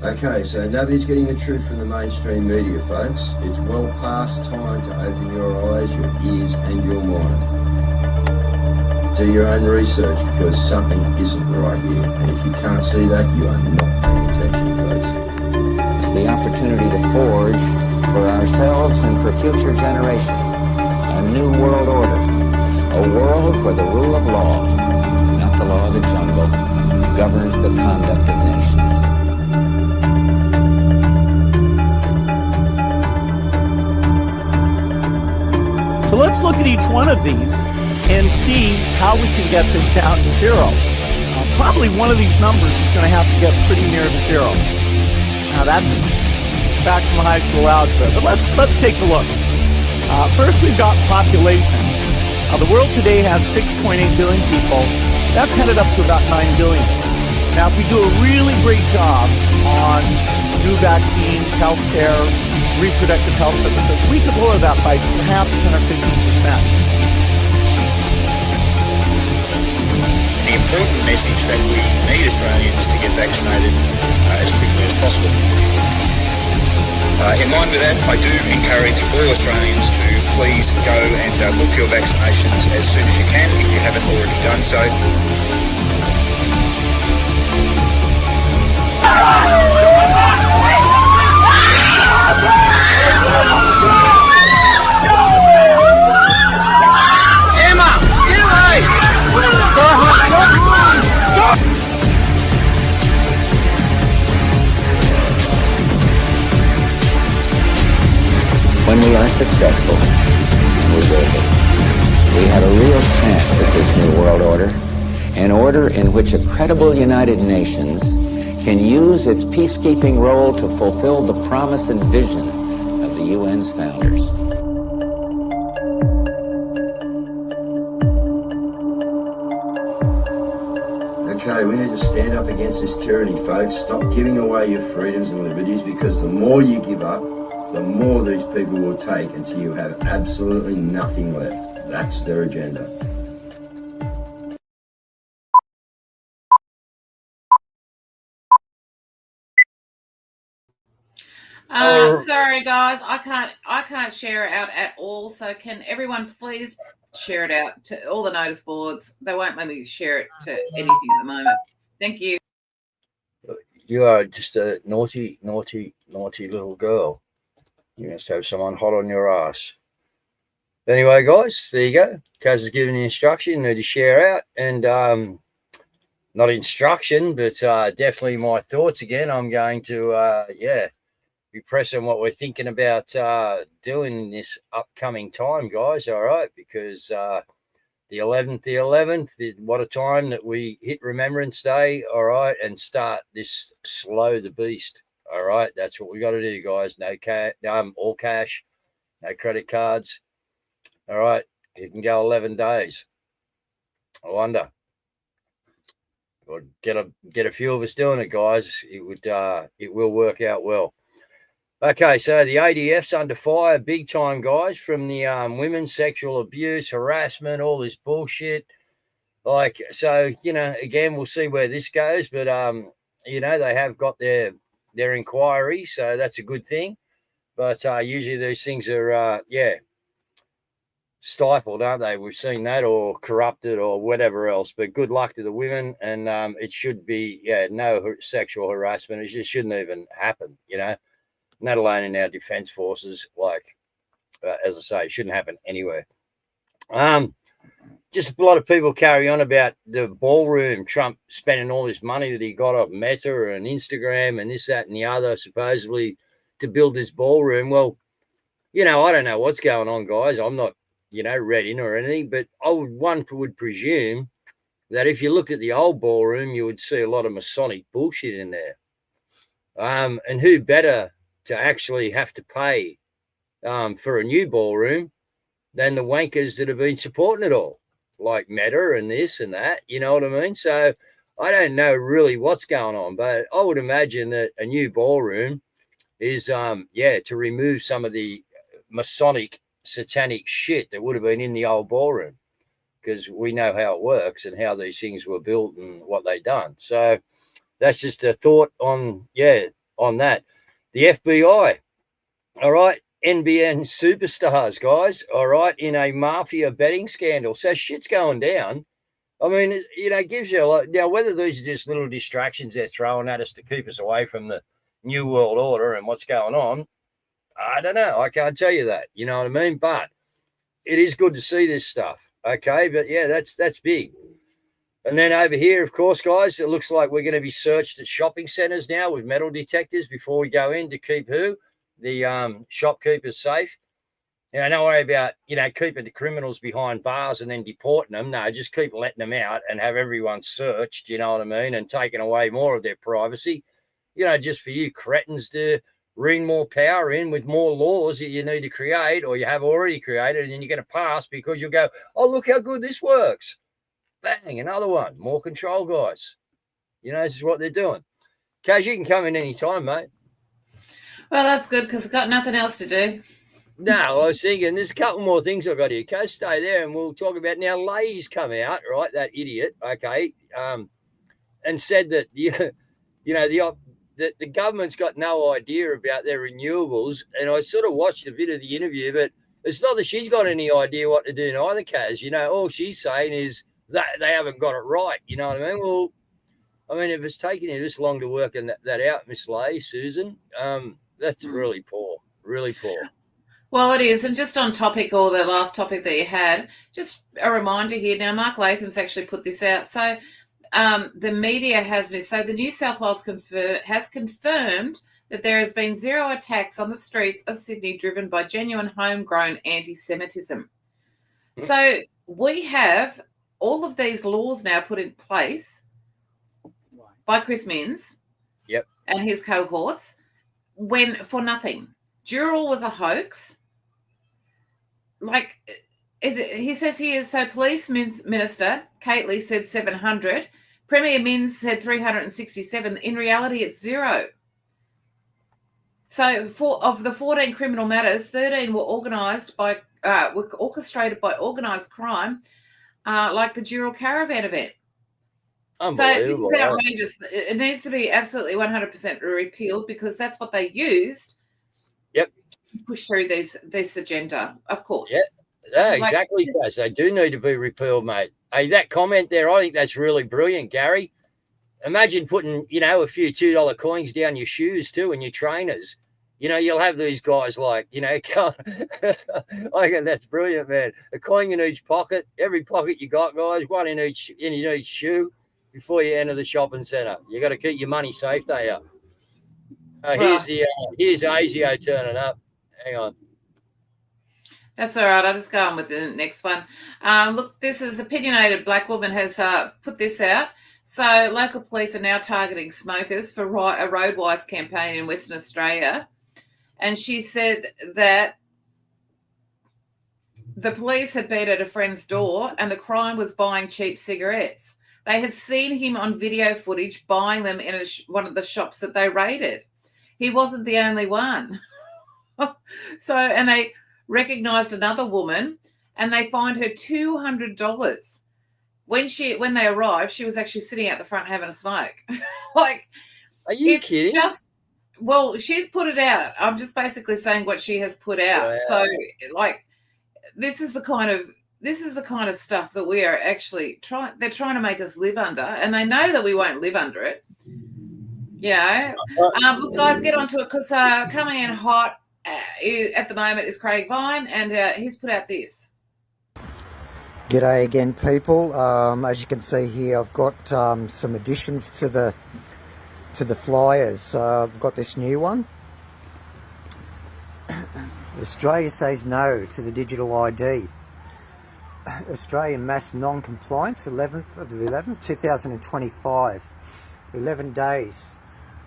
Okay, so nobody's getting the truth from the mainstream media, folks. It's well past time to open your eyes, your ears, and your mind. Do your own research because something isn't right here. And if you can't see that, you are not paying attention, folks. It's the opportunity to forge for ourselves and for future generations a new world order. A world where the rule of law, not the law of the jungle, governs the conduct of nations. So let's look at each one of these and see how we can get this down to zero. Probably one of these numbers is going to have to get pretty near to zero. Now that's back from high school algebra, but let's take a look. First, we've got population. The world today has 6.8 billion people. That's headed up to about 9 billion. Now, if we do a really great job on new vaccines, healthcare, reproductive health services, we could lower that by perhaps 10 or 15%. The important message that we need Australians to get vaccinated as quickly as possible. In line with that, I do encourage all Australians to please go and book your vaccinations as soon as you can if you haven't already done so. Emma, get away! When we are successful, and we will be, we have a real chance at this new world order, an order in which a credible United Nations can use its peacekeeping role to fulfill the promise and vision of the UN's founders. Okay, we need to stand up against this tyranny, folks. Stop giving away your freedoms and liberties, because the more you give up, the more these people will take until you have absolutely nothing left. That's their agenda. Sorry guys, I can't share it out at all. So can everyone please share it out to all the notice boards? They won't let me share it to anything at the moment. Thank you. You are just a naughty, naughty, naughty little girl. You must have someone hot on your ass. Anyway, guys, there you go. Caz has given the instruction. You need to share out, and not instruction, but definitely my thoughts again. I'm going to, be pressing what we're thinking about doing this upcoming time, guys. All right, because the 11th, what a time that we hit Remembrance Day. All right, and start this slow the beast. All right, that's what we got to do, guys. No cash, all cash, no credit cards. All right, you can go 11 days. I wonder. Or get a few of us doing it, guys. It will work out well. Okay, so the ADF's under fire big time, guys, from the women's sexual abuse, harassment, all this bullshit. Like, so, again, we'll see where this goes, but they have got their inquiry, so that's a good thing. But usually these things are stifled, aren't they? We've seen that, or corrupted, or whatever else. But good luck to the women, and it should be no sexual harassment. It just shouldn't even happen, let alone in our defense forces. Like, as I say, it shouldn't happen anywhere. Just a lot of people carry on about the ballroom, Trump spending all this money that he got off Meta and Instagram and this, that, and the other, supposedly to build this ballroom. Well, I don't know what's going on, guys. I'm not, read in or anything, but one would presume that if you looked at the old ballroom, you would see a lot of Masonic bullshit in there. And who better to actually have to pay for a new ballroom than the wankers that have been supporting it all, like Meta and this and that, you know what I mean? So I don't know really what's going on, but I would imagine that a new ballroom is, to remove some of the Masonic satanic shit that would have been in the old ballroom, because we know how it works and how these things were built and what they done. So that's just a thought on on that. The FBI, all right, NBN superstars, guys, all right, in a mafia betting scandal. So shit's going down. I mean, it gives you a lot. Now, whether these are just little distractions they're throwing at us to keep us away from the New World Order and what's going on, I don't know. I can't tell you that. You know what I mean? But it is good to see this stuff. Okay, but yeah, that's big. And then over here, of course, guys, it looks like we're going to be searched at shopping centres now with metal detectors before we go in to keep the shopkeepers safe. And don't worry about, keeping the criminals behind bars and then deporting them. No, just keep letting them out and have everyone searched, you know what I mean, and taking away more of their privacy, just for you cretins to ring more power in with more laws that you need to create or you have already created, and then you're going to pass because you'll go, oh, look how good this works. Bang, another one. More control, guys. This is what they're doing. Caz, you can come in any time, mate. Well, that's good because I've got nothing else to do. No, I was thinking there's a couple more things I've got here. Caz, stay there and we'll talk about now. Leahy's come out, right? That idiot, okay, and said that the government's got no idea about their renewables. And I sort of watched a bit of the interview, but it's not that she's got any idea what to do either, Caz. All she's saying is that they haven't got it right. You know what I mean? Well, if it's taking you this long to work that out, Miss Leahy, Susan, that's really poor, really poor. Well, it is. And just on topic, or the last topic that you had, just a reminder here. Now, Mark Latham's actually put this out. So the media so the New South Wales has confirmed that there has been 0 attacks on the streets of Sydney driven by genuine homegrown anti-Semitism. So we have all of these laws now put in place by Chris Minns and his cohorts for nothing. Dural was a hoax. He says here, so Police Minister Cately said 700. Premier Minns said 367. In reality, it's 0. So of the 14 criminal matters, 13 were orchestrated by organised crime, like the Dural caravan event. So this is outrageous. It needs to be absolutely 100% repealed because that's what they used. Yep. To push through this agenda, of course. Yeah, exactly, guys. They do need to be repealed, mate. Hey, that comment there, I think that's really brilliant, Gary. Imagine putting, a few $2 coins down your shoes too and your trainers. You'll have these guys I think that's brilliant, man. A coin in each pocket, every pocket you got, guys, one in each shoe before you enter the shopping centre. You got to keep your money safe, don't you? Here's ASIO turning up. Hang on. That's all right. I'll just go on with the next one. Look, this is Opinionated Black Woman has put this out. So local police are now targeting smokers for a Roadwise campaign in Western Australia. And she said that the police had been at a friend's door and the crime was buying cheap cigarettes. They had seen him on video footage buying them in one of the shops that they raided. He wasn't the only one. And they recognised another woman and they fined her $200. When they arrived, she was actually sitting out the front having a smoke. Are you kidding? She's put it out. I'm just basically saying what she has put out. Wow. So, this is the kind of stuff that we are actually they're trying to make us live under, and they know that we won't live under it. Look, guys, get onto it because coming in hot at the moment is Craig Vine, and he's put out this. G'day again, people. As you can see here, I've got some additions to the flyers. I've got this new one. Australia says no to the digital ID. Australian mass non-compliance, 11th of the 11th, 2025. 11 days.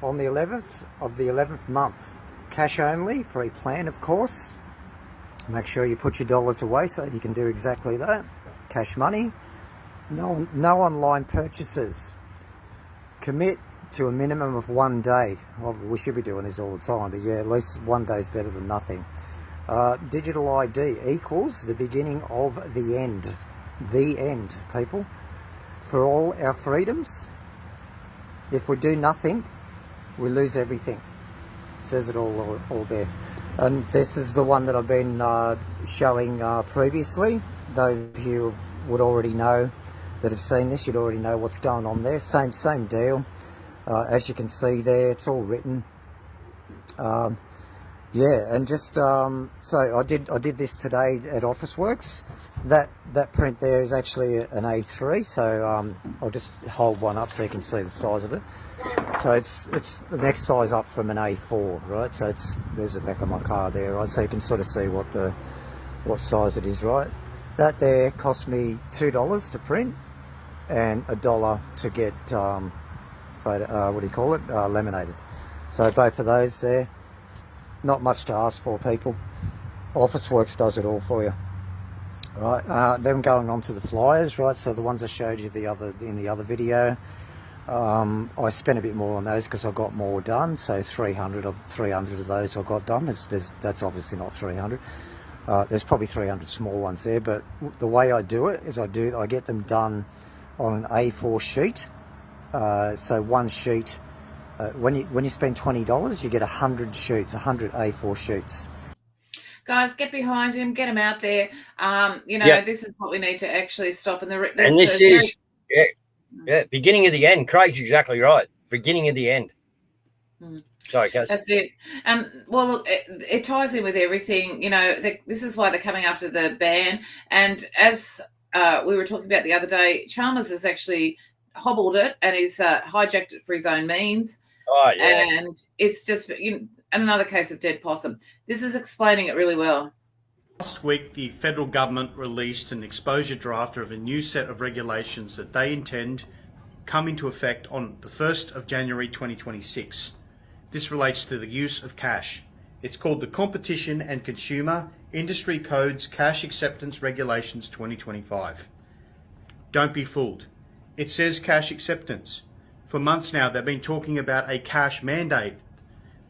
On the 11th of the 11th month. Cash only, pre-plan of course. Make sure you put your dollars away so you can do exactly that. Cash money. No online purchases. Commit to a minimum of 1 day. Well, we should be doing this all the time, but yeah, at least 1 day is better than nothing. Digital ID equals the beginning of the end. The end, people. For all our freedoms, if we do nothing, we lose everything. says it all there. And this is the one that I've been showing previously. Those of you would already know that have seen this, you'd already know what's going on there. Same deal. As you can see there, it's all written. Yeah, and just so I did this today at Officeworks. That print there is actually an A3, so I'll just hold one up so you can see the size of it. So it's the next size up from an A4, right? So there's the back of my car there, right? So you can sort of see what size it is, right? That there cost me $2 to print and $1 to get laminated. So both of those there, not much to ask for, people. Officeworks does it all for you. Right, then going on to the flyers, right? So the ones I showed you in the other video, I spent a bit more on those because I got more done. So 300 of those I got done. That's obviously not 300. There's probably 300 small ones there, but the way I do it is I get them done on an A4 sheet. So one sheet. When you spend $20, you get 100 sheets, 100 A4 sheets. Guys, get behind him, get him out there. This is what we need to actually stop. And this is beginning of the end. Craig's exactly right. Beginning of the end. Sorry, Caz. That's it. And well, it ties in with everything. This is why they're coming after the ban. And as we were talking about the other day, Chalmers has actually hobbled it and he's hijacked it for his own means. Oh, yeah. And it's just another case of dead possum. This is explaining it really well. Last week, the federal government released an exposure draft of a new set of regulations that they intend come into effect on the 1st of January 2026. This relates to the use of cash. It's called the Competition and Consumer Industry Codes Cash Acceptance Regulations 2025. Don't be fooled. It says cash acceptance. For months now, they've been talking about a cash mandate.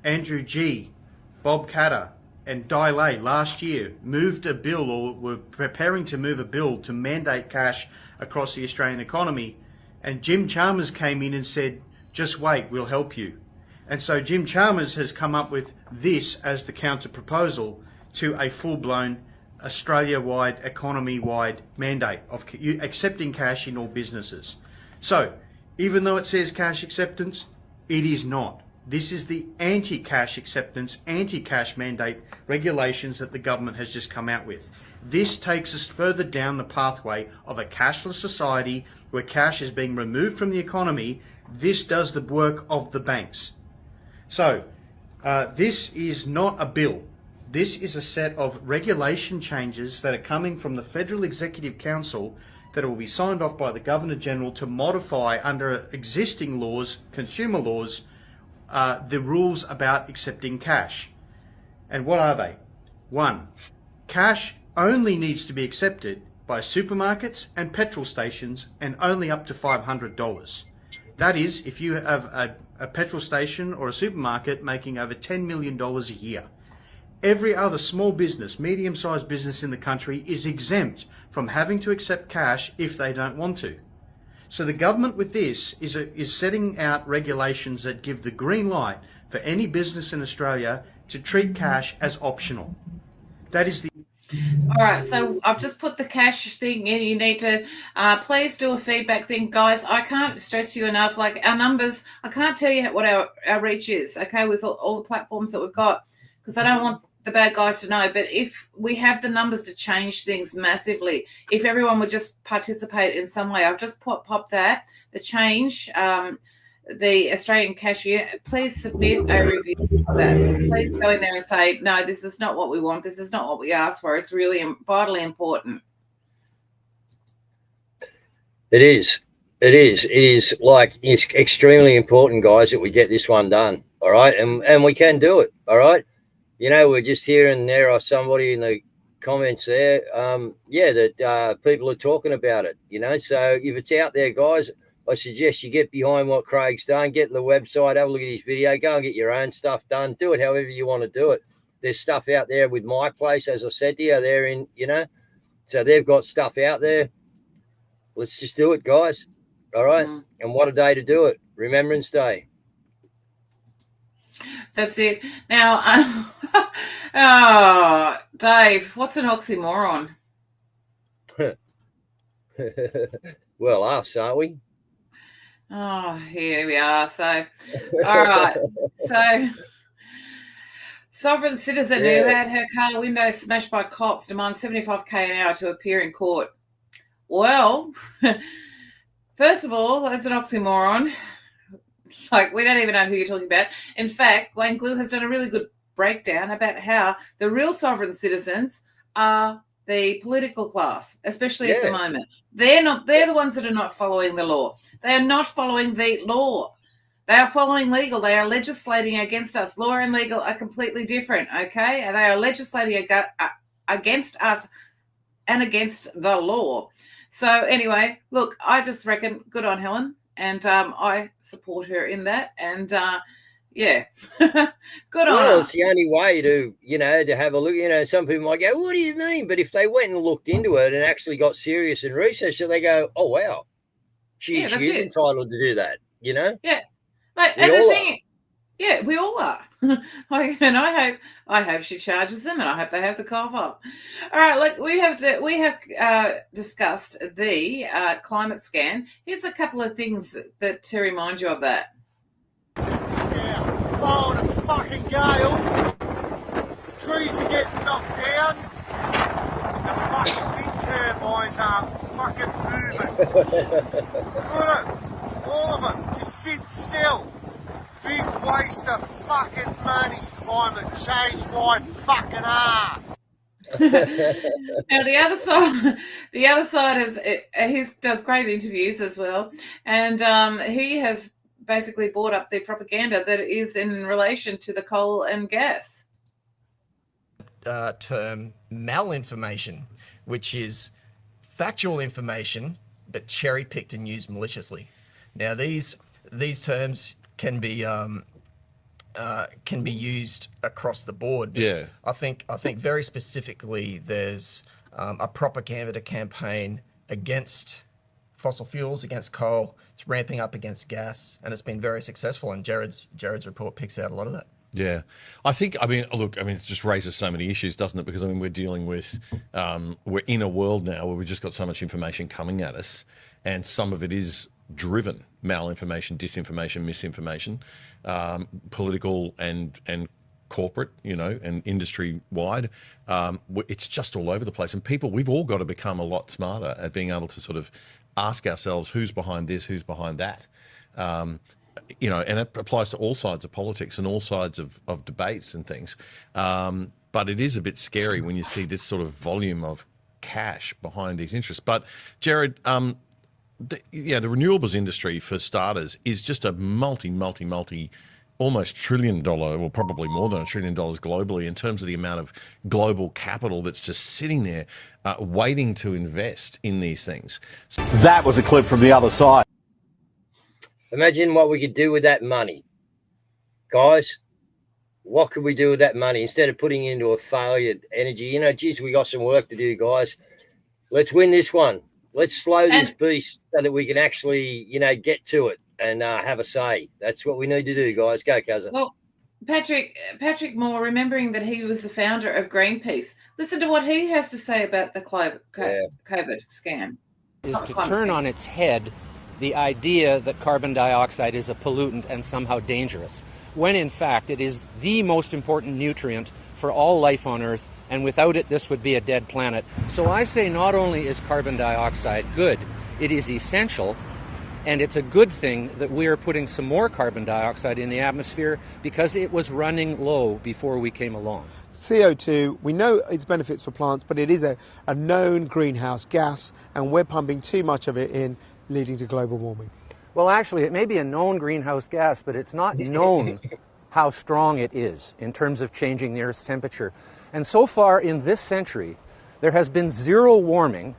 Andrew G., Bob Catter, and Dai Lei last year moved a bill, or were preparing to move a bill to mandate cash across the Australian economy. And Jim Chalmers came in and said, just wait, we'll help you. And so Jim Chalmers has come up with this as the counter proposal to a full-blown Australia-wide, economy-wide mandate of accepting cash in all businesses. So, even though it says cash acceptance, it is not. This is the anti-cash acceptance, anti-cash mandate regulations that the government has just come out with. This takes us further down the pathway of a cashless society where cash is being removed from the economy. This does the work of the banks. So, this is not a bill. This is a set of regulation changes that are coming from the Federal Executive Council that will be signed off by the Governor-General to modify under existing laws, consumer laws, the rules about accepting cash. And what are they? 1, cash only needs to be accepted by supermarkets and petrol stations and only up to $500. That is, if you have a petrol station or a supermarket making over $10 million a year. Every other small business, medium-sized business in the country is exempt from having to accept cash if they don't want to. So the government with this is setting out regulations that give the green light for any business in Australia to treat cash as optional. That is the... All right, so I've just put the cash thing in. You need to please do a feedback thing. Guys, I can't stress you enough. Like our numbers, I can't tell you what our reach is, okay, with all the platforms that we've got, because I don't want the bad guys to know. But if we have the numbers to change things massively, if everyone would just participate in some way, I've just popped that, the change, the Australian cashier, please submit a review of that. Please go in there and say, no, this is not what we want. This is not what we asked for. It's really vitally important. It is. It is. It is like, it's extremely important, guys, that we get this one done. All right. And we can do it. All right. We're just hearing there or somebody in the comments there. That people are talking about it, so if it's out there, guys, I suggest you get behind what Craig's done, get to the website, have a look at his video, go and get your own stuff done, do it however you want to do it. There's stuff out there with My Place, as I said to you, they're in, so they've got stuff out there. Let's just do it, guys. All right. And what a day to do it. Remembrance Day. That's it. Now, oh, Dave, what's an oxymoron? Well, us, aren't we? Oh, here we are. So, all right. So, sovereign citizen who had her car window smashed by cops demands $75,000 an hour to appear in court. Well, first of all, that's an oxymoron. Like, we don't even know who you're talking about. In fact, Wayne Glue has done a really good breakdown about how the real sovereign citizens are the political class, especially at the moment. They're the ones that are not following the law. They are not following the law. They are following legal. They are legislating against us. Law and legal are completely different, okay? And they are legislating against us and against the law. So anyway, look, I just reckon good on Helen. And I support her in that. And, yeah, good on her. Well, it's the only way to, to have a look. Some people might go, what do you mean? But if they went and looked into it and actually got serious and researched it, they go, oh, wow, she is entitled to do that, Yeah. Like, and the thing, yeah, we all are. And I hope she charges them, and I hope they have the cough up. All right, look, we have discussed the climate scan. Here's a couple of things that to remind you of that. Oh, the fucking gale! Trees are getting knocked down. The fucking wind turbines are fucking moving. Look at it, all of them, just sit still. Big waste of fucking money. Climate change my fucking ass. Now the other side is he does great interviews as well, and he has basically brought up the propaganda that is in relation to the coal and gas. Term malinformation, which is factual information but cherry picked and used maliciously. Now these terms can be used across the board. Yeah, I think very specifically there's a propaganda campaign against fossil fuels, against coal. It's ramping up against gas, and it's been very successful. And Jared's report picks out a lot of that. Yeah, look, it just raises so many issues, doesn't it? Because we're dealing with, we're in a world now where we've just got so much information coming at us, and some of it is driven malinformation, disinformation, misinformation, political and corporate, and industry wide. It's just all over the place, and we've all got to become a lot smarter at being able to sort of ask ourselves who's behind this, who's behind that. And it applies to all sides of politics and all sides of debates and things. But it is a bit scary when you see this sort of volume of cash behind these interests. But Jared, the renewables industry, for starters, is just a multi, almost $1 trillion, or probably more than $1 trillion globally in terms of the amount of global capital that's just sitting there waiting to invest in these things. That was a clip from the other side. Imagine what we could do with that money. Guys, what could we do with that money instead of putting into a failure energy? Geez, we got some work to do, guys. Let's win this one. Let's slow this beast so that we can actually, get to it and have a say. That's what we need to do, guys. Go, Caz. Well, Patrick Moore, remembering that he was the founder of Greenpeace, listen to what he has to say about the COVID scam. Is to turn on its head the idea that carbon dioxide is a pollutant and somehow dangerous, when in fact it is the most important nutrient for all life on Earth, and without it this would be a dead planet. So I say not only is carbon dioxide good, it is essential, and it's a good thing that we are putting some more carbon dioxide in the atmosphere because it was running low before we came along. CO2, we know its benefits for plants, but it is a known greenhouse gas, and we're pumping too much of it in, leading to global warming. Well, actually, it may be a known greenhouse gas, but it's not known how strong it is in terms of changing the Earth's temperature. And so far in this century, there has been zero warming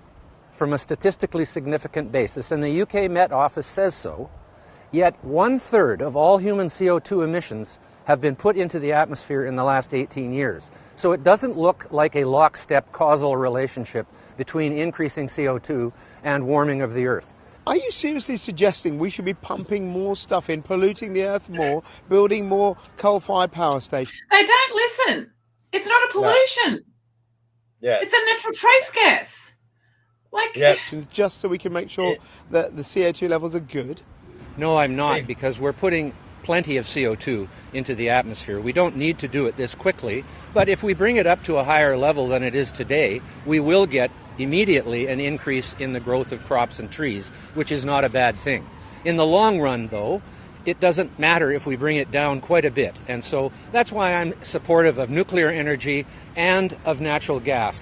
from a statistically significant basis, and the UK Met Office says so, yet 1/3 of all human CO2 emissions have been put into the atmosphere in the last 18 years. So it doesn't look like a lockstep causal relationship between increasing CO2 and warming of the Earth. Are you seriously suggesting we should be pumping more stuff in, polluting the earth more, building more coal-fired power stations? They don't listen. It's not a pollution. Yeah. It's a natural trace gas. Like, just so we can make sure that the CO2 levels are good. No, I'm not, because we're putting plenty of CO2 into the atmosphere. We don't need to do it this quickly, but if we bring it up to a higher level than it is today, we will get immediately an increase in the growth of crops and trees, which is not a bad thing. In the long run, though, it doesn't matter if we bring it down quite a bit. And so that's why I'm supportive of nuclear energy and of natural gas.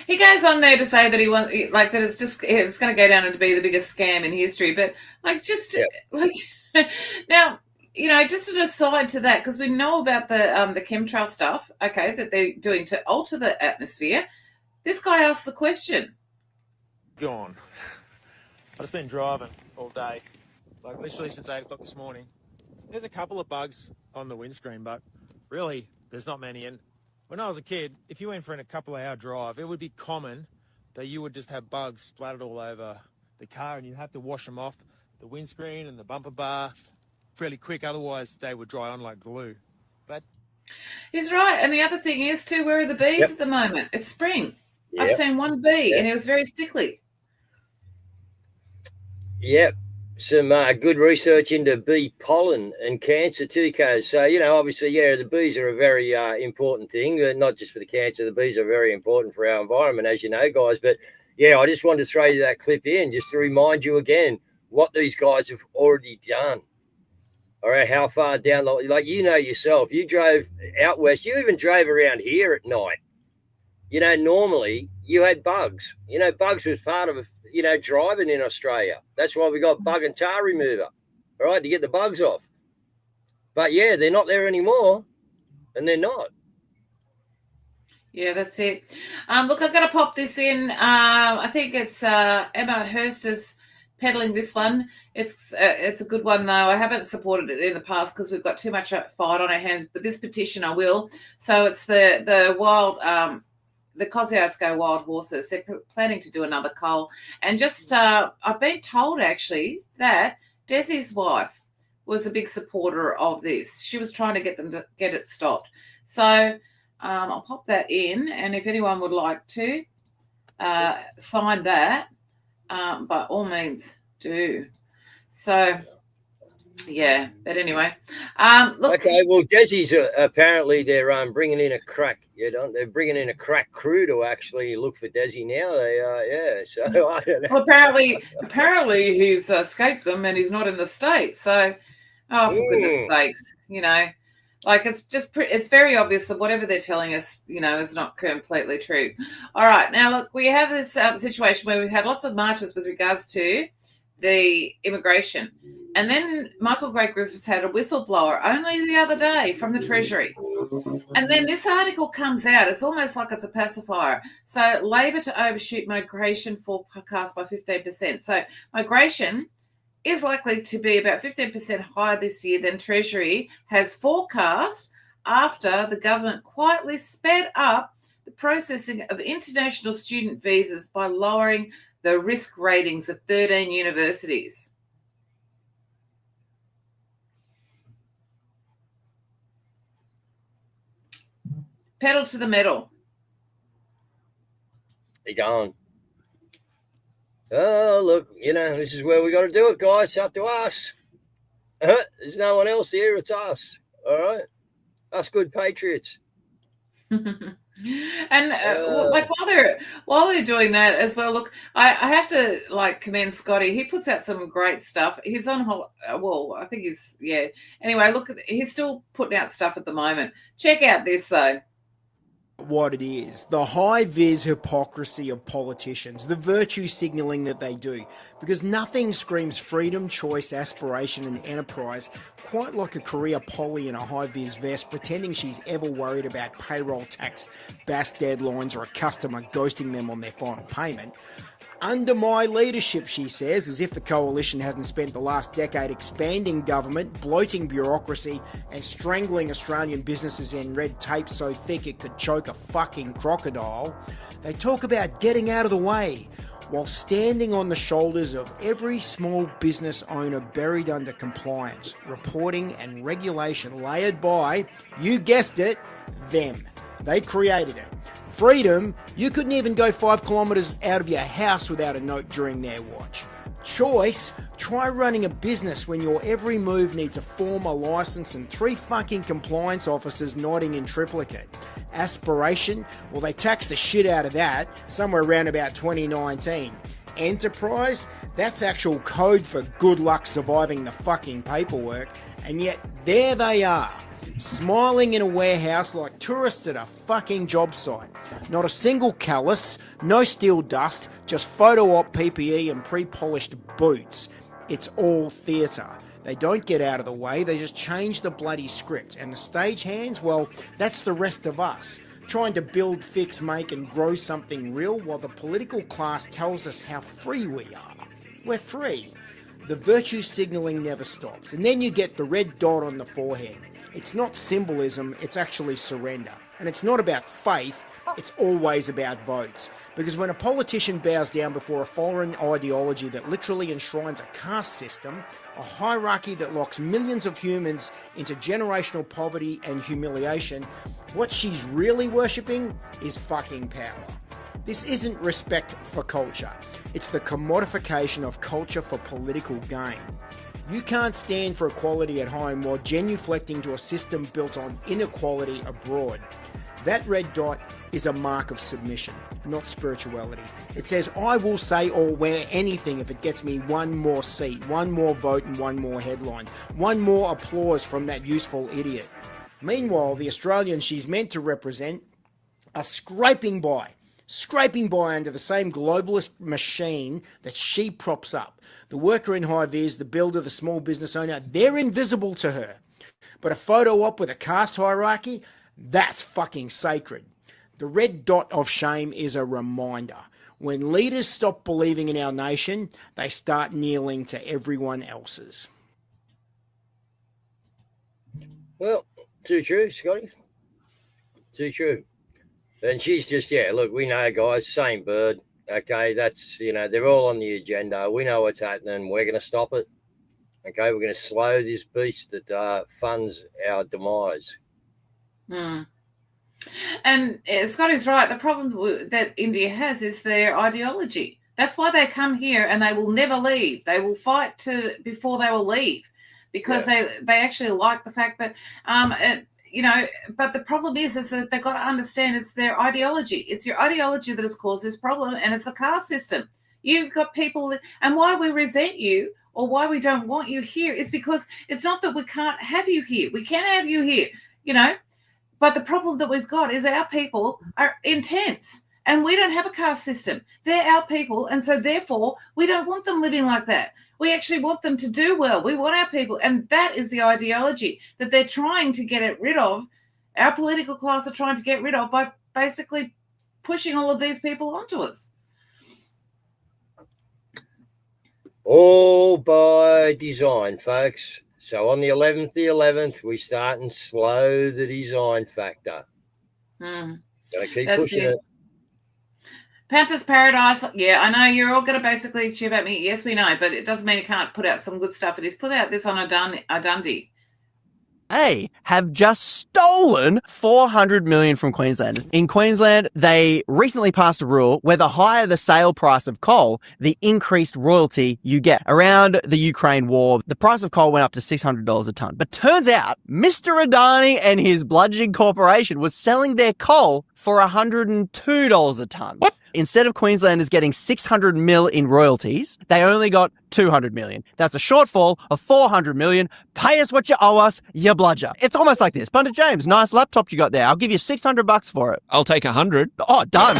He goes on there to say that he wants, like, that it's going to go down and to be the biggest scam in history. But like, now, just an aside to that, because we know about the chemtrail stuff, okay, that they're doing to alter the atmosphere. This guy asked the question. Gone. I've just been driving all day, like literally since 8 o'clock this morning. There's a couple of bugs on the windscreen, but really there's not many. And when I was a kid, if you went for a couple of hour drive, it would be common that you would just have bugs splattered all over the car and you have to wash them off the windscreen and the bumper bar fairly quick, otherwise they would dry on like glue. But he's right. And the other thing is too, where are the bees at the moment? It's spring. I've seen one bee and it was very sickly. Yep. Some good research into bee pollen and cancer too, Caz. So, obviously, the bees are a very important thing, not just for the cancer. The bees are very important for our environment, as you know, guys. But, I just wanted to throw you that clip in just to remind you again what these guys have already done. All right, how far down, yourself, you drove out west. You even drove around here at night. Normally you had bugs. Bugs was part of, driving in Australia. That's why we got bug and tar remover, all right, to get the bugs off. But, they're not there anymore, and they're not. Yeah, that's it. Look, I've got to pop this in. I think it's Emma Hurst is peddling this one. It's a good one, though. I haven't supported it in the past because we've got too much fight on our hands, but this petition I will. So it's the wild... the Kosciuszko wild horses. They're planning to do another cull. And just, I've been told actually that Desi's wife was a big supporter of this. She was trying to get them to get it stopped. So I'll pop that in. And if anyone would like to sign that, by all means do. So, but anyway. Look. Okay, well, Desi's apparently they're bringing in a crack. They're bringing in a crack crew to actually look for Desi now. They so I don't know. Well, apparently he's escaped them and he's not in the States. So, for goodness sakes, like it's very obvious that whatever they're telling us, is not completely true. All right, now look, we have this situation where we've had lots of marches with regards to the immigration. And then Michael Grey Griffiths had a whistleblower only the other day from the Treasury. And then this article comes out. It's almost like it's a pacifier. So Labor to overshoot migration forecast by 15%. So migration is likely to be about 15% higher this year than Treasury has forecast after the government quietly sped up the processing of international student visas by lowering the risk ratings of 13 universities. Pedal to the metal. They're going. Oh, look, this is where we got to do it, guys. It's up to us. There's no one else here. It's us. All right. Us good patriots. And while they're doing that as well, look, I have to commend Scotty. He puts out some great stuff. He's on I think he's Anyway, look, he's still putting out stuff at the moment. Check out this though. What it is, the high-vis hypocrisy of politicians, the virtue signalling that they do, because nothing screams freedom, choice, aspiration and enterprise quite like a career Polly in a high-vis vest pretending she's ever worried about payroll tax, BAS deadlines or a customer ghosting them on their final payment. Under my leadership, she says, as if the coalition hasn't spent the last decade expanding government, bloating bureaucracy and strangling Australian businesses in red tape so thick it could choke a fucking crocodile. They talk about getting out of the way. while standing on the shoulders of every small business owner buried under compliance, reporting and regulation layered by, you guessed it, them. They created it. Freedom, you couldn't even go 5 kilometres out of your house without a note during their watch. Choice, try running a business when your every move needs a form, a license, and 3 fucking compliance officers nodding in triplicate. Aspiration, well, they taxed the shit out of that somewhere around about 2019. Enterprise, that's actual code for good luck surviving the fucking paperwork, and yet there they are, smiling in a warehouse like tourists at a fucking job site. Not a single callus, no steel dust, just photo op PPE and pre-polished boots. It's all theatre. They don't get out of the way, they just change the bloody script. And the stagehands, well, that's the rest of us, trying to build, fix, make and grow something real while the political class tells us how free we are. We're free. The virtue signalling never stops. And then you get the red dot on the forehead. It's not symbolism, it's actually surrender. And it's not about faith, it's always about votes. Because when a politician bows down before a foreign ideology that literally enshrines a caste system, a hierarchy that locks millions of humans into generational poverty and humiliation, what she's really worshipping is fucking power. This isn't respect for culture. It's the commodification of culture for political gain. You can't stand for equality at home while genuflecting to a system built on inequality abroad. That red dot is a mark of submission, not spirituality. It says, I will say or wear anything if it gets me one more seat, one more vote and one more headline, one more applause from that useful idiot. Meanwhile, the Australians she's meant to represent are scraping by under the same globalist machine that she props up. The worker in high vis, the builder, the small business owner, they're invisible to her. But a photo op with a caste hierarchy, that's fucking sacred. The red dot of shame is a reminder. When leaders stop believing in our nation, they start kneeling to everyone else's. Well, too true, Scotty. Too true. And she's just, yeah, look, we know, guys, same bird. Okay, that's, you know, they're all on the agenda. We know what's happening. We're going to stop it. Okay, we're going to slow this beast that funds our demise. Hmm. And Scotty's right. The problem that India has is their ideology. That's why they come here and they will never leave. They will fight before they will leave, because they actually like the fact that but the problem is that they've got to understand it's their ideology. It's your ideology that has caused this problem, and it's the caste system. You've got people, and why we resent you or why we don't want you here is because it's not that we can't have you here. We can have you here, but the problem that we've got is our people are intense, and we don't have a caste system. They're our people, and so therefore we don't want them living like that. We actually want them to do well. We want our people, and that is the ideology that they're trying to get rid of. Our political class are trying to get rid of by basically pushing all of these people onto us. All by design, folks. So on the 11th, we start and slow the design factor. Gotta keep pushing it. Panthers Paradise, yeah, I know you're all going to basically cheer at me. Yes, we know, but it doesn't mean you can't put out some good stuff. It is put out this on a Dundee. Have just stolen $400 million from Queenslanders. In Queensland, they recently passed a rule where the higher the sale price of coal, the increased royalty you get. Around the Ukraine war, the price of coal went up to $600 a tonne. But turns out, Mr. Adani and his bludgeoning corporation was selling their coal for $102 a tonne. What? Instead of Queenslanders getting $600 million in royalties, they only got $200 million. That's a shortfall of $400 million. Pay us what you owe us, you bludger. It's almost like this. Pundit James, nice laptop you got there. I'll give you $600 for it. I'll take 100. Oh, done.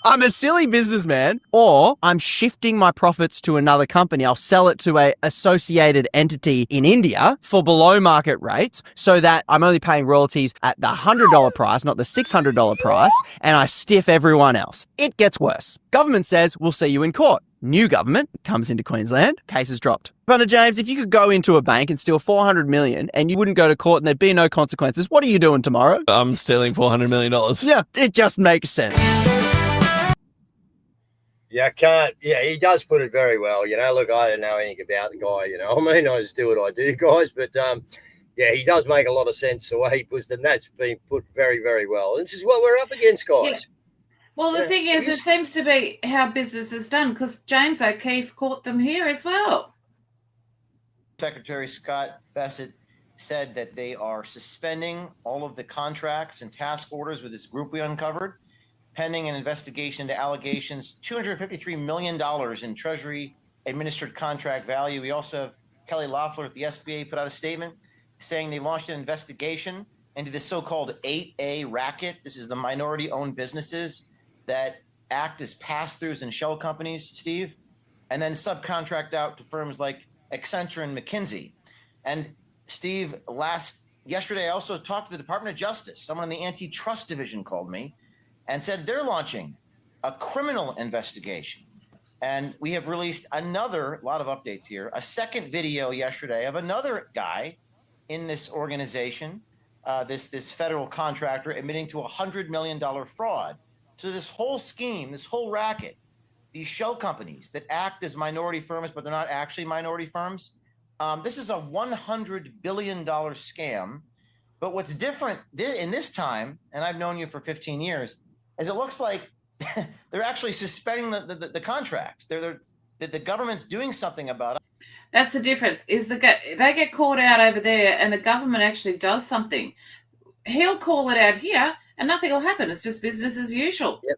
I'm a silly businessman, or I'm shifting my profits to another company. I'll sell it to a associated entity in India for below market rates so that I'm only paying royalties at the $100 price, not the $600 price, and I stiff everyone else. It gets worse. Government says we'll see you in court. New government comes into Queensland, case is dropped. Brother James, if you could go into a bank and steal $400 million and you wouldn't go to court and there'd be no consequences, what are you doing tomorrow? I'm stealing $400 million. Yeah, it just makes sense. Yeah, I can't. Yeah, he does put it very well. You know, look, I don't know anything about the guy. You know, I mean, I just do what I do, guys. But yeah, he does make a lot of sense the way he puts them. That's been put very, very well. And this is what we're up against, guys. Yeah. Well, the thing is, it seems to be how business is done because James O'Keefe caught them here as well. Secretary Scott Bassett said that they are suspending all of the contracts and task orders with this group we uncovered, pending an investigation into allegations, $253 million in Treasury administered contract value. We also have Kelly Loeffler at the SBA put out a statement saying they launched an investigation into the so-called 8A racket. This is the minority-owned businesses that act as pass-throughs and shell companies, Steve, and then subcontract out to firms like Accenture and McKinsey. And Steve, yesterday I also talked to the Department of Justice. Someone in the antitrust division called me and said they're launching a criminal investigation. And we have released a lot of updates here, a second video yesterday of another guy in this organization, this federal contractor, admitting to $100 million fraud. So this whole scheme, this whole racket, these shell companies that act as minority firms, but they're not actually minority firms, this is a $100 billion scam. But what's different in this time, and I've known you for 15 years, is it looks like they're actually suspending the contracts. The government's doing something about it. That's the difference. They get caught out over there, and the government actually does something. He'll call it out here, and nothing will happen. It's just business as usual. Yep.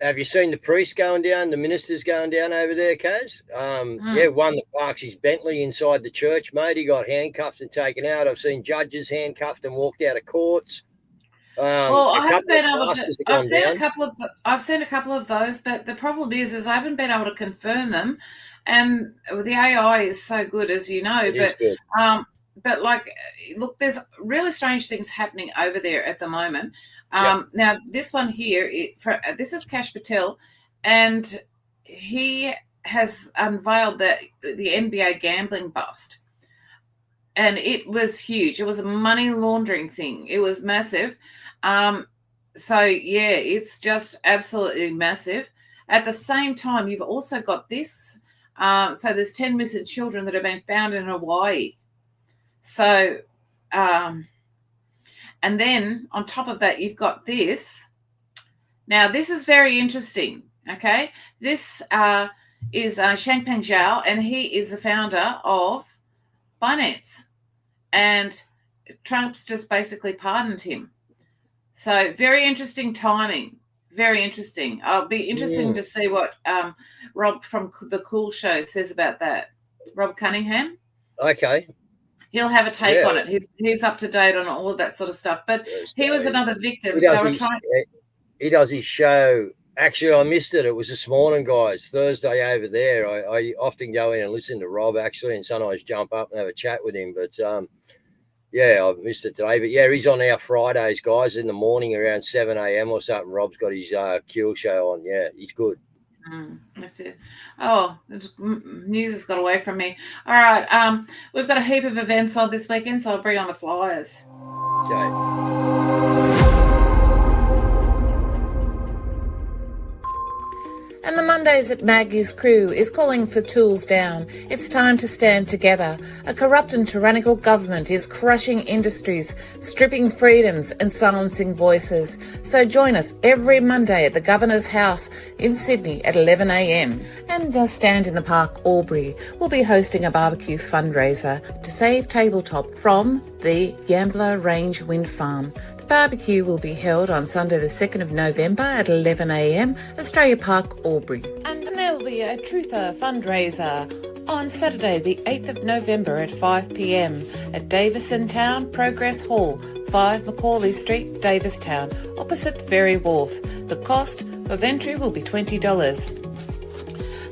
Have you seen the priests going down, the ministers going down over there, Caz? Yeah, one that parks his Bentley inside the church, mate. He got handcuffed and taken out. I've seen judges handcuffed and walked out of courts. Well, I haven't been able to. I've seen a couple of those, but the problem is I haven't been able to confirm them. And the AI is so good, as you know. But like, look, there's really strange things happening over there at the moment. Now, this one here, this is Kash Patel, and he has unveiled the NBA gambling bust. And it was huge. It was a money laundering thing. It was massive. So, yeah, it's just absolutely massive. At the same time, you've also got this. So there's 10 missing children that have been found in Hawaii. So, and then on top of that, you've got this. Now, this is very interesting, okay? This is Changpeng Zhao, and he is the founder of Binance. And Trump's just basically pardoned him. So very interesting timing. Very interesting. I'll be interesting to see what Rob from the Cool Show says about that. Rob Cunningham. Okay. He'll have a take on it. He's up to date on all of that sort of stuff. But he was another victim. He does his show. Actually, I missed it. It was this morning, guys. Thursday over there. I often go in and listen to Rob, actually, and sometimes jump up and have a chat with him. But, yeah, I missed it today. But, yeah, he's on our Fridays, guys, in the morning around 7 a.m. or something. Rob's got his Q show on. Yeah, he's good. That's it. Oh, news has got away from me. All right. We've got a heap of events on this weekend, so I'll bring on the flyers. Okay. And the Mondays at Maggie's crew is calling for tools down. It's time to stand together. A corrupt and tyrannical government is crushing industries, stripping freedoms and silencing voices. So join us every Monday at the Governor's House in Sydney at 11 a.m. And Stand in the Park Albury will be hosting a barbecue fundraiser to save tabletop from the Gambler Range Wind Farm. The barbecue will be held on Sunday the 2nd of November at 11 a.m, Australia Park, Albury. And there will be a Truther fundraiser on Saturday the 8th of November at 5 p.m. at Davison Town Progress Hall, 5 Macaulay Street, Davistown, opposite Ferry Wharf. The cost of entry will be $20.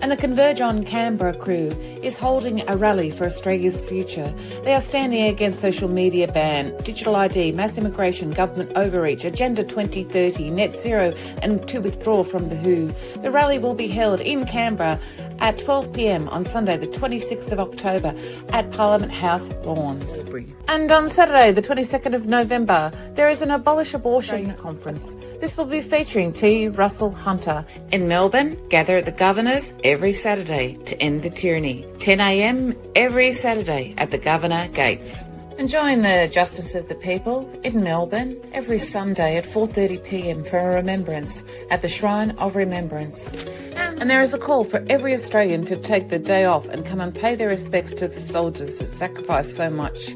And the Converge on Canberra crew is holding a rally for Australia's future. They are standing against social media ban, digital ID, mass immigration, government overreach, Agenda 2030, net zero, and to withdraw from the WHO. The rally will be held in Canberra at 12 p.m. on Sunday, the 26th of October at Parliament House Lawns. And on Saturday, the 22nd of November, there is an Abolish Abortion conference. This will be featuring T. Russell Hunter. In Melbourne, gather at the Governor's every Saturday to end the tyranny. 10 a.m. every Saturday at the Governor Gates. And join the Justice of the People in Melbourne every Sunday at 4:30 p.m. for a remembrance at the Shrine of Remembrance. And there is a call for every Australian to take the day off and come and pay their respects to the soldiers that sacrificed so much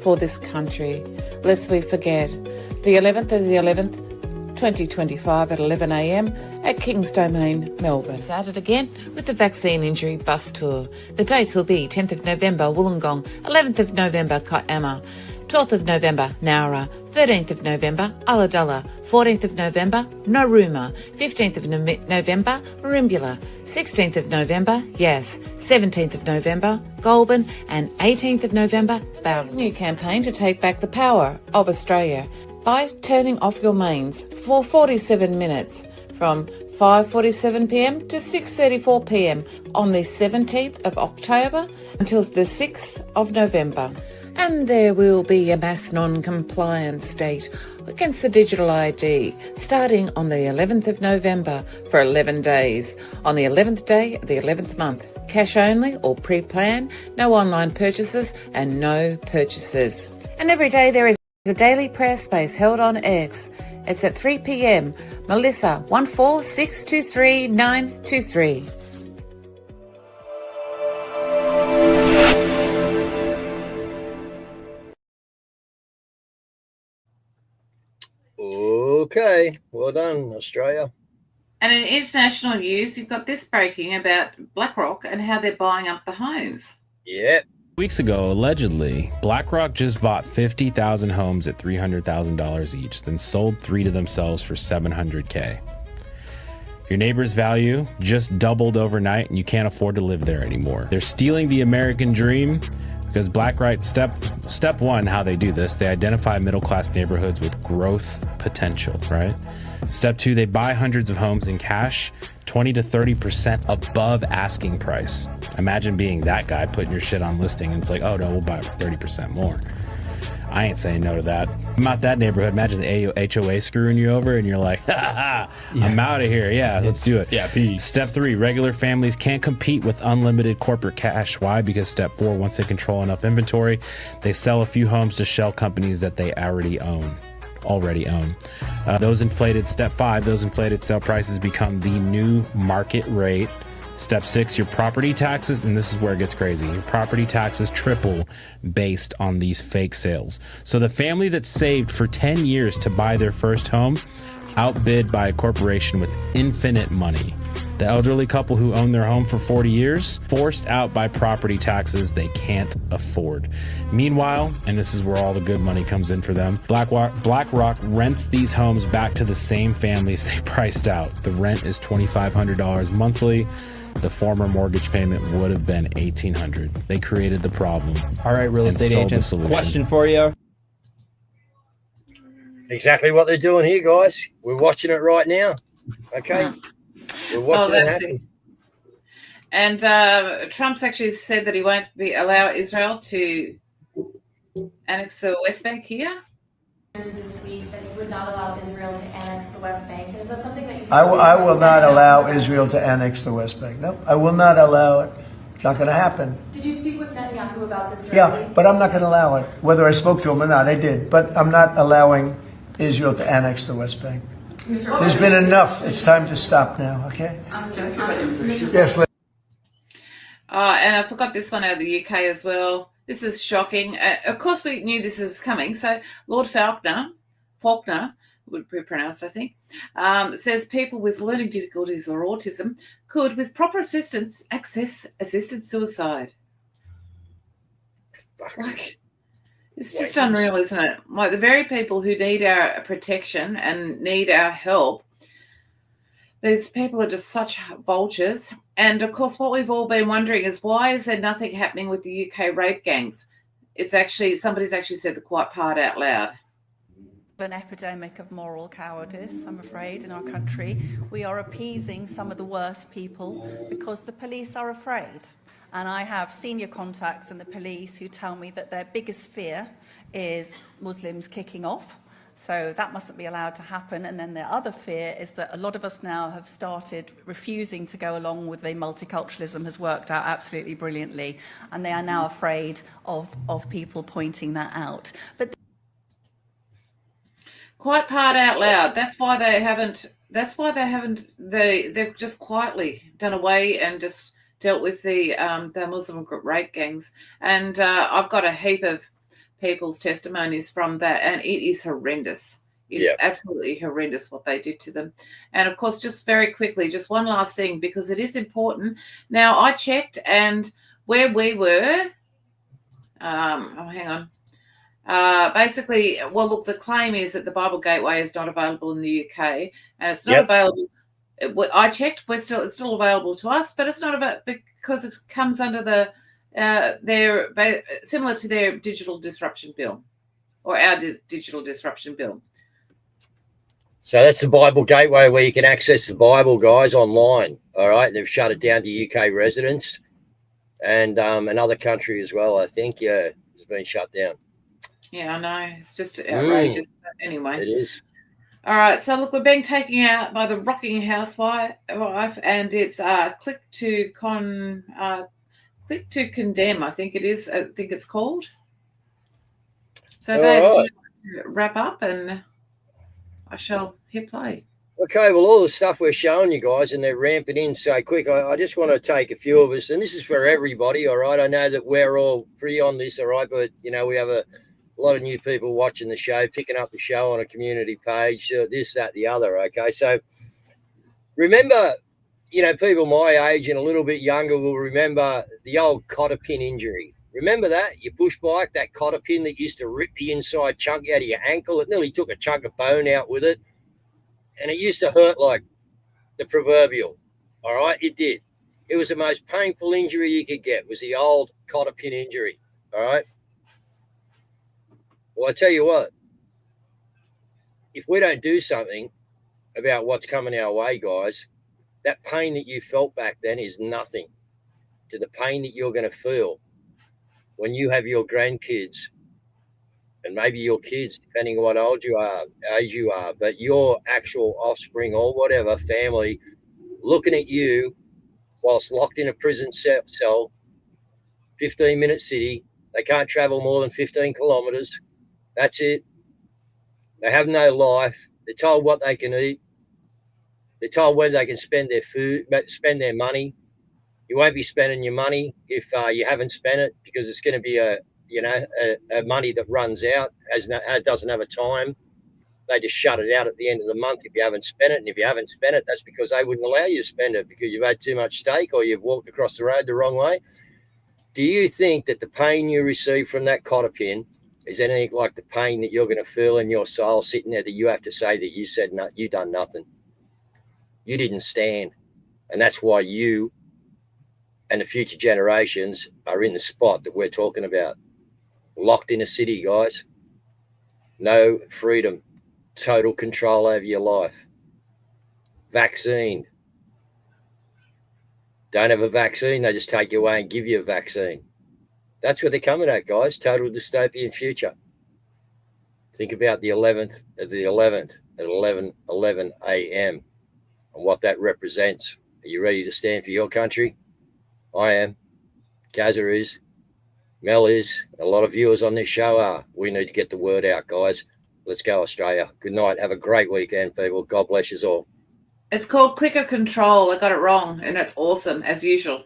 for this country. Lest we forget, the 11th of the 11th, 2025 at 11 a.m. at King's Domain, Melbourne. Started again with the Vaccine Injury Bus Tour. The dates will be 10th of November, Wollongong, 11th of November, Kiama, 12th of November, Nowra, 13th of November, Ulladulla, 14th of November, Narooma, 15th of November, Merimbula, 16th of November, Yass, 17th of November, Goulburn, and 18th of November, Bowes. New campaign to take back the power of Australia by turning off your mains for 47 minutes from 5:47 p.m. to 6:34 p.m. on the 17th of October until the 6th of November. And there will be a mass non-compliance date against the digital ID starting on the 11th of November for 11 days. On the 11th day of the 11th month, cash only or pre-plan, no online purchases and no purchases. And every day there is a daily prayer space held on X. It's at 3 p.m. Melissa 14623 Okay, well done, Australia. And in international news, you've got this breaking about BlackRock and how they're buying up the homes. Yep. Weeks ago, allegedly, BlackRock just bought 50,000 homes at $300,000 each, then sold 3 to themselves for $700K. Your neighbor's value just doubled overnight and you can't afford to live there anymore. They're stealing the American dream because BlackRock, step one, how they do this, they identify middle-class neighborhoods with growth potential, right? Step 2, they buy hundreds of homes in cash, 20 to 30% above asking price. Imagine being that guy putting your shit on listing and it's like, oh no, we'll buy it for 30% more. I ain't saying no to that. I'm out that neighborhood. Imagine the HOA screwing you over and you're like, ha ha, I'm out of here. Yeah, let's do it. Yeah, peace. Step 3, regular families can't compete with unlimited corporate cash. Why? Because step 4, once they control enough inventory, they sell a few homes to shell companies that they already own. Step 5, those inflated sale prices become the new market rate. Step 6, your property taxes, and this is where it gets crazy, your property taxes triple based on these fake sales. So the family that saved for 10 years to buy their first home, outbid by a corporation with infinite money. The elderly couple who owned their home for 40 years, forced out by property taxes they can't afford. Meanwhile, and this is where all the good money comes in for them, BlackRock rents these homes back to the same families they priced out. The rent is $2,500 monthly. The former mortgage payment would have been $1,800. They created the problem. All right, real estate agents, question for you. Exactly what they're doing here, guys. We're watching it right now. Okay. We're watching it happen. And Trump's actually said that he won't allow Israel to annex the West Bank here. This week that you would not allow Israel to annex the West Bank. Is that something that you? I will not allow Israel to annex the West Bank. No, I will not allow it. It's not going to happen. Did you speak with Netanyahu about this directly? Yeah, but I'm not going to allow it. Whether I spoke to him or not, I did. But I'm not allowing Israel to annex the West Bank. There's been enough. It's time to stop now, okay? Yes. And I forgot this one out of the UK as well. This is shocking. Of course, we knew this was coming. So Lord Faulkner would be pronounced, I think, says people with learning difficulties or autism could, with proper assistance, access assisted suicide. Like, it's just unreal, isn't it? Like the very people who need our protection and need our help, these people are just such vultures. And of course, what we've all been wondering is why is there nothing happening with the UK rape gangs? It's actually, somebody's actually said the quiet part out loud. an epidemic of moral cowardice, I'm afraid, in our country. We are appeasing some of the worst people because the police are afraid. And I have senior contacts in the police who tell me that their biggest fear is Muslims kicking off. So that mustn't be allowed to happen. And then the other fear is that a lot of us now have started refusing to go along with the multiculturalism has worked out absolutely brilliantly. And they are now afraid of people pointing that out. But quite part out loud. That's why they haven't. They've just quietly done away and just dealt with the Muslim rape gangs. And I've got a heap of people's testimonies from that, and it is horrendous. It's absolutely horrendous what they did to them. And of course, just very quickly, just one last thing, because it is important. Now, I checked, and where we were, hang on. Basically, well, look, the claim is that the Bible Gateway is not available in the UK, and it's not available. I checked; it's still available to us, but it's not about because it comes under the similar to their digital disruption bill, or our digital disruption bill. So that's the Bible Gateway, where you can access the Bible, guys, online. All right, they've shut it down to UK residents, and another country as well. I think it's been shut down. Yeah, I know. It's just outrageous. But anyway. It is. All right. So, look, we're being taken out by the rocking housewife, and it's click to condemn, I think it is. I think it's called. So, Dave, if you wrap up, and I shall hit play. Okay, well, all the stuff we're showing you guys, and they're ramping in so quick. I just want to take a few of us, and this is for everybody, all right? I know that we're all pretty on this, all right? But, you know, we have a lot of new people watching the show, picking up the show on a community page, this, that, the other, okay? So remember, you know, people my age and a little bit younger will remember the old cotter pin injury. Remember that? Your push bike, that cotter pin that used to rip the inside chunk out of your ankle. It nearly took a chunk of bone out with it. And it used to hurt like the proverbial, all right? It did. It was the most painful injury you could get, was the old cotter pin injury, all right? Well, I tell you what, if we don't do something about what's coming our way, guys, that pain that you felt back then is nothing to the pain that you're going to feel when you have your grandkids and maybe your kids, depending on what age you are, but your actual offspring or whatever family looking at you whilst locked in a prison cell, 15-minute city. They can't travel more than 15 kilometres. That's it. They have no life. They're told what they can eat. They're told where they can spend their food, spend their money. You won't be spending your money if you haven't spent it, because it's going to be a money that runs out, doesn't have a time. They just shut it out at the end of the month if you haven't spent it. And if you haven't spent it, that's because they wouldn't allow you to spend it because you've had too much steak or you've walked across the road the wrong way. Do you think that the pain you receive from that cotter pin is anything like the pain that you're going to feel in your soul sitting there, that you have to say that you said no, you done nothing? You didn't stand. And that's why you and the future generations are in the spot that we're talking about. Locked in a city, guys. No freedom. Total control over your life. Vaccine. Don't have a vaccine, they just take you away and give you a vaccine. That's what they're coming at, guys. Total dystopian future. Think about the 11th of the 11th at 11 a.m. and what that represents. Are you ready to stand for your country? I am. Caz is. Mel is. A lot of viewers on this show are. We need to get the word out, guys. Let's go, Australia. Good night. Have a great weekend, people. God bless you all. It's called Clicker Control. I got it wrong, and it's awesome, as usual.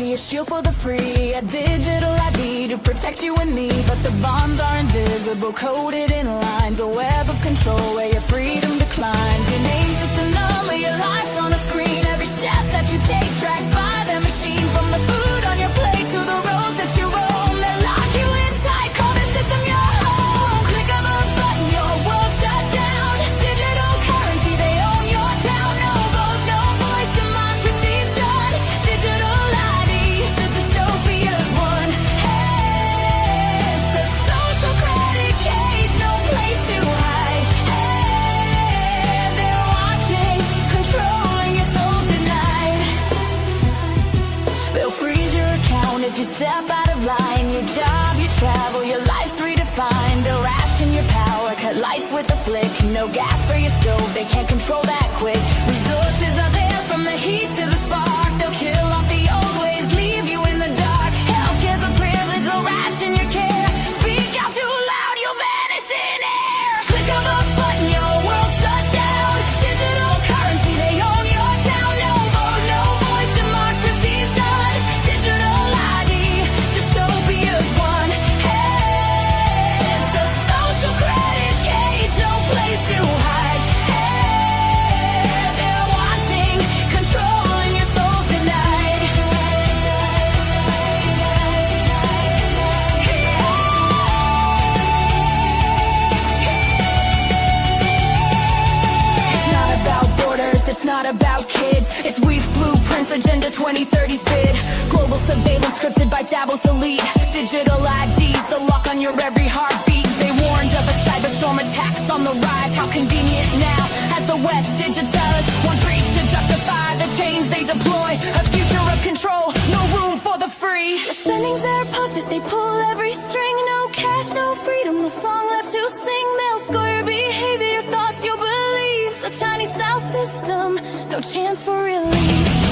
A shield for the free, a digital ID to protect you and me, but the bonds are invisible, coded in lines, a web of control where your freedom lines. Your name's just a number, your life's on a screen. Every step that you take tracked by the machine. From the food on your plate to the roads that you roam, they lock you in tight, call the system your home. Click of a button, your world shut down. Digital currency, they own your town. No vote, no voice, democracy's done. Digital ID, the dystopia's won. Hey, it's a social credit cage, no place to hide. Hey, they're watching, controlling your soul tonight. They'll freeze your account if you step out of line. Your job, your travel, your life's redefined. They'll ration your power, cut lights with a flick. No gas for your stove, they can't control that quick. Resources are theirs from the heat to the spark. They'll kill off the old ways, leave you in the dark. Healthcare's a privilege, they'll ration your care. Speak out too loud, you'll vanish in air. Click of a button, your world shut down. Digital currency, they own your town. No vote, no voice, democracy's done. Digital ID, dystopia's won. Hey, it's a social credit cage, no place to hide. Hey, they're watching, controlling your souls tonight. It's not about borders, it's not about kids. It's we've blueprints, Agenda 2030's bid. Global surveillance scripted by Davos elite. Digital IDs, the lock on your every heartbeat. They warned of a cyberstorm attacks on the rise. How convenient now, as the West digitalists one breach to justify the chains they deploy. A future of control, no room for the free. They're spinning their puppet, they pull every string. No cash, no freedom, no song left to sing. They'll score your behavior, your thoughts, your beliefs. A Chinese style system, no chance for relief.